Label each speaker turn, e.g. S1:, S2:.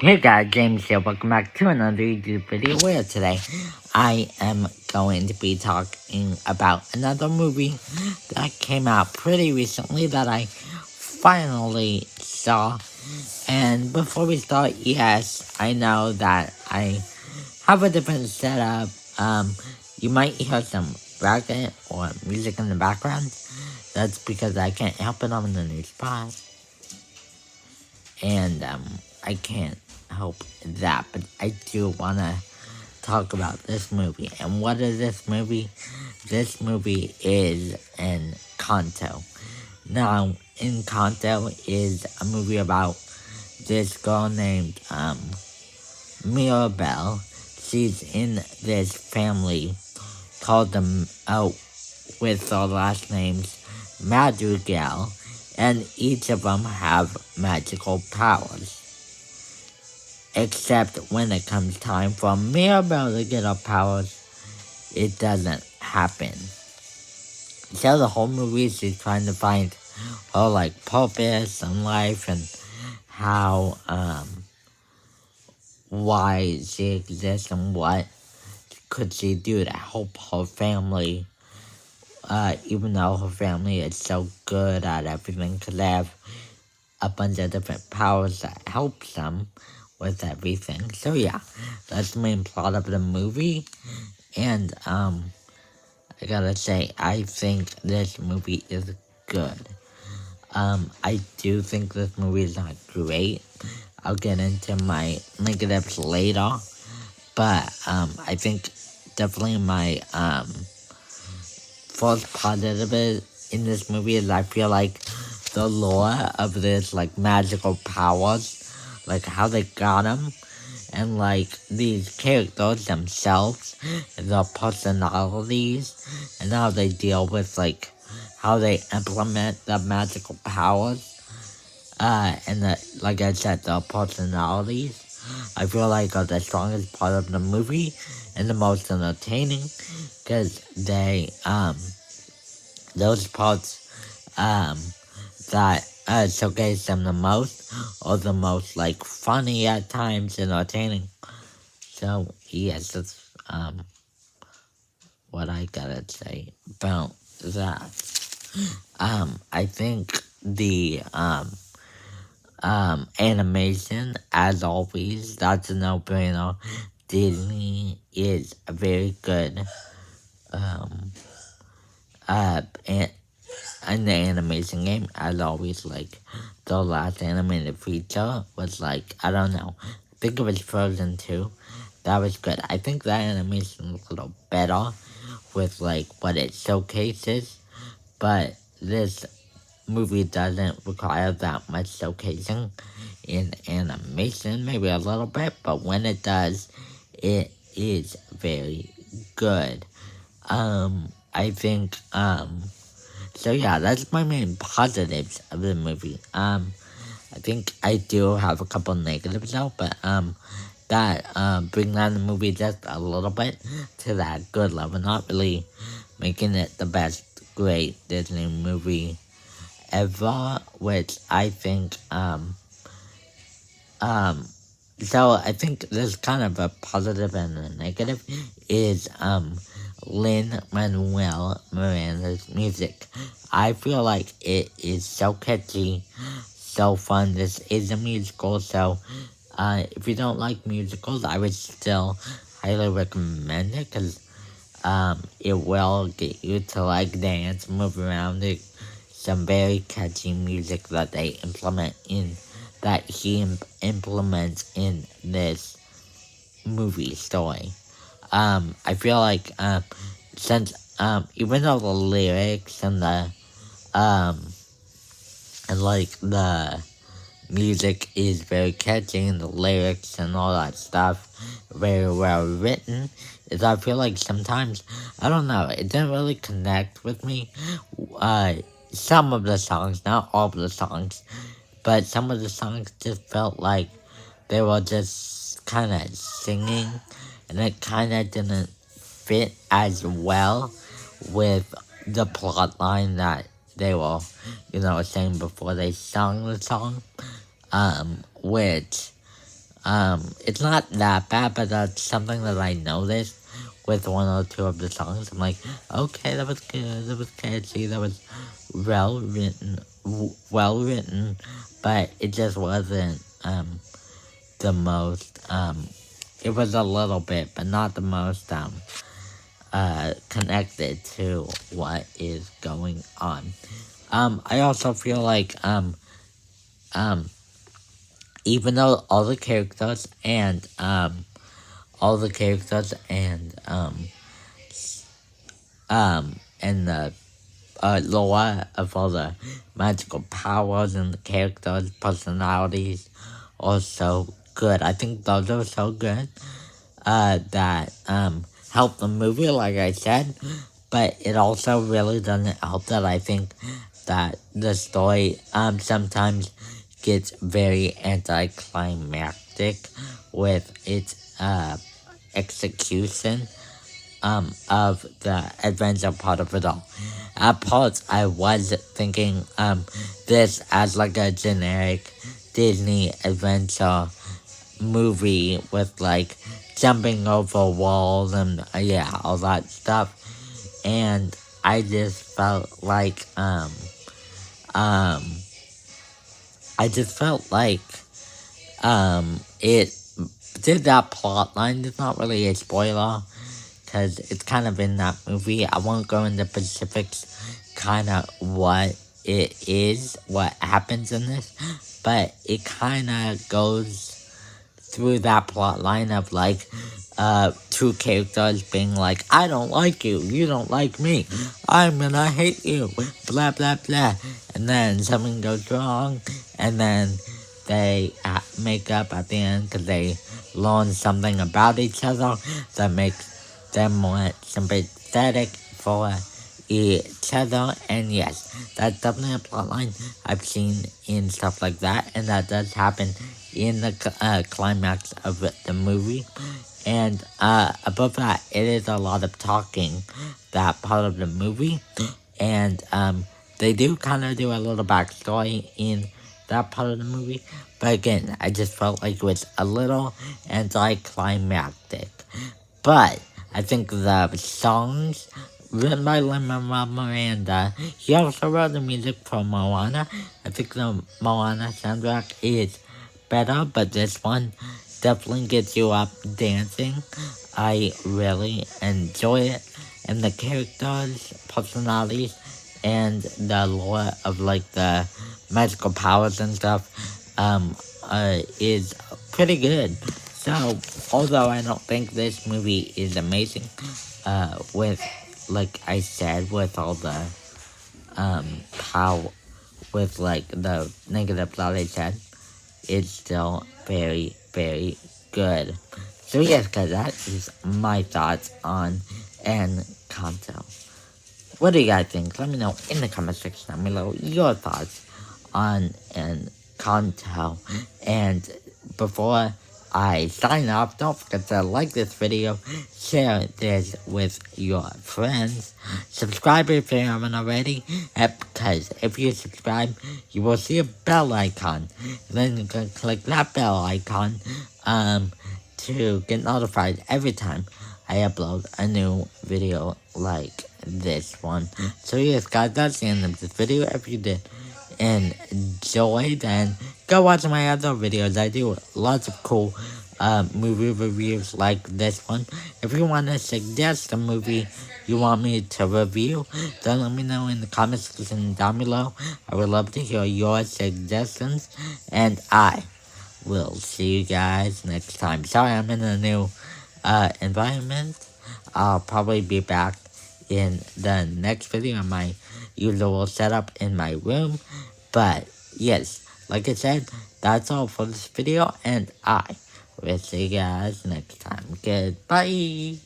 S1: Hey guys, James here. Welcome back to another YouTube video where today I am going to be talking about another movie that came out pretty recently that I finally saw. And before we start, yes, I know that I have a different setup. You might hear some racket or music in the background. That's because I can't help it. I'm in a new spot. And I can't help that, but I do want to talk about this movie. And what is this movie? This movie is Encanto. Now, Encanto is a movie about this girl named Mirabelle. She's in this family called with their last names Madrigal, and each of them have magical powers. Except when it comes time for Mirabelle to get her powers, it doesn't happen. So the whole movie is she's trying to find her purpose in life and how why she exists and what could she do to help her family. Even though her family is so good at everything, because they have a bunch of different powers that helps them with everything. So yeah, that's the main plot of the movie. And I gotta say, I think this movie is good. I do think this movie is not great. I'll get into my negatives later. But I think definitely my first positive in this movie is I feel like the lore of this magical powers, like how they got them, and these characters themselves, and their personalities, and how they deal with how they implement the magical powers, and like I said, their personalities, I feel like are the strongest part of the movie, and the most entertaining, because those parts, that showcase them the most, or the most funny at times, entertaining. So yes, that's what I gotta say about that. I think the animation, as always, that's a no-brainer. Disney is a very good and the animation game, as always. The last animated feature was I don't know, I think it was Frozen 2. That was good. I think that animation is a little better with what it showcases, but this movie doesn't require that much showcasing in animation, maybe a little bit, but when it does, it is very good. I think, so yeah, that's my main positives of the movie. I think I do have a couple negatives though, but, that, bring down the movie just a little bit to that good level, not really making it the best great Disney movie ever, which I think, so I think there's kind of a positive and a negative, is, Lin-Manuel Miranda's music. I feel like it is so catchy, so fun. This is a musical, so, if you don't like musicals, I would still highly recommend it, because, it will get you to dance, move around. Some very catchy music that they implement that he implements in this movie story. I feel like, since, even though the lyrics and the, the music is very catchy and the lyrics and all that stuff very well written, is I feel like sometimes, I don't know, it didn't really connect with me. Some of the songs, not all of the songs, but some of the songs just felt like they were just kind of singing, and it kind of didn't fit as well with the plot line that they were, saying before they sung the song, which, It's not that bad, but that's something that I noticed with one or two of the songs. I'm like, okay, that was good, that was catchy, that was well written, but it just wasn't, the most, it was a little bit, but not the most, connected to what is going on. I also feel like, um, even though all the characters and the lore of all the magical powers and the characters' personalities are so good. I think those are so good that help the movie, like I said, but it also really doesn't help that I think that the story sometimes gets very anticlimactic with its execution of the adventure part of it all. At parts, I was thinking this as like a generic Disney adventure movie with like jumping over walls and yeah, all that stuff. And I just felt like um I just felt like it did that plot line. It's not really a spoiler because it's kind of in that movie. I won't go into specifics, kind of what it is, what happens in this, but it kind of goes through that plot line of like two characters being like, I don't like you, you don't like me, I'm gonna hate you, blah blah blah, and then something goes wrong, and then they make up at the end because they learn something about each other that makes them more sympathetic for each other. And yes, that's definitely a plotline I've seen in stuff like that, and that does happen in the climax of the movie. And above that, it is a lot of talking, that part of the movie. And they do kind of do a little backstory in that part of the movie. But again, I just felt like it was a little anticlimactic. But I think the songs written by Lin-Manuel Miranda, he also wrote the music for Moana. I think the Moana soundtrack is better, but this one definitely gets you up dancing. I really enjoy it, and the characters, personalities, and the lore of like the magical powers and stuff is pretty good. So, although I don't think this movie is amazing, with like I said, with all the power, with like the negative that I said, it's still very, very good. So yes, guys, that is my thoughts on Encanto. What do you guys think? Let me know in the comment section down below your thoughts on Encanto. And before I sign off, don't forget to like this video, share this with your friends, subscribe if you haven't already, because if you subscribe, you will see a bell icon. And then you can click that bell icon to get notified every time I upload a new video like this one. So yes, guys, that's the end of this video. If you did enjoy, then go watch my other videos. I do lots of cool movie reviews like this one. If you want to suggest a movie you want me to review, then let me know in the comment section down below. I would love to hear your suggestions, and I will see you guys next time. Sorry, I'm in a new environment. I'll probably be back in the next video in my usual setup in my room. But yes, like I said, that's all for this video, and I will see you guys next time. Goodbye.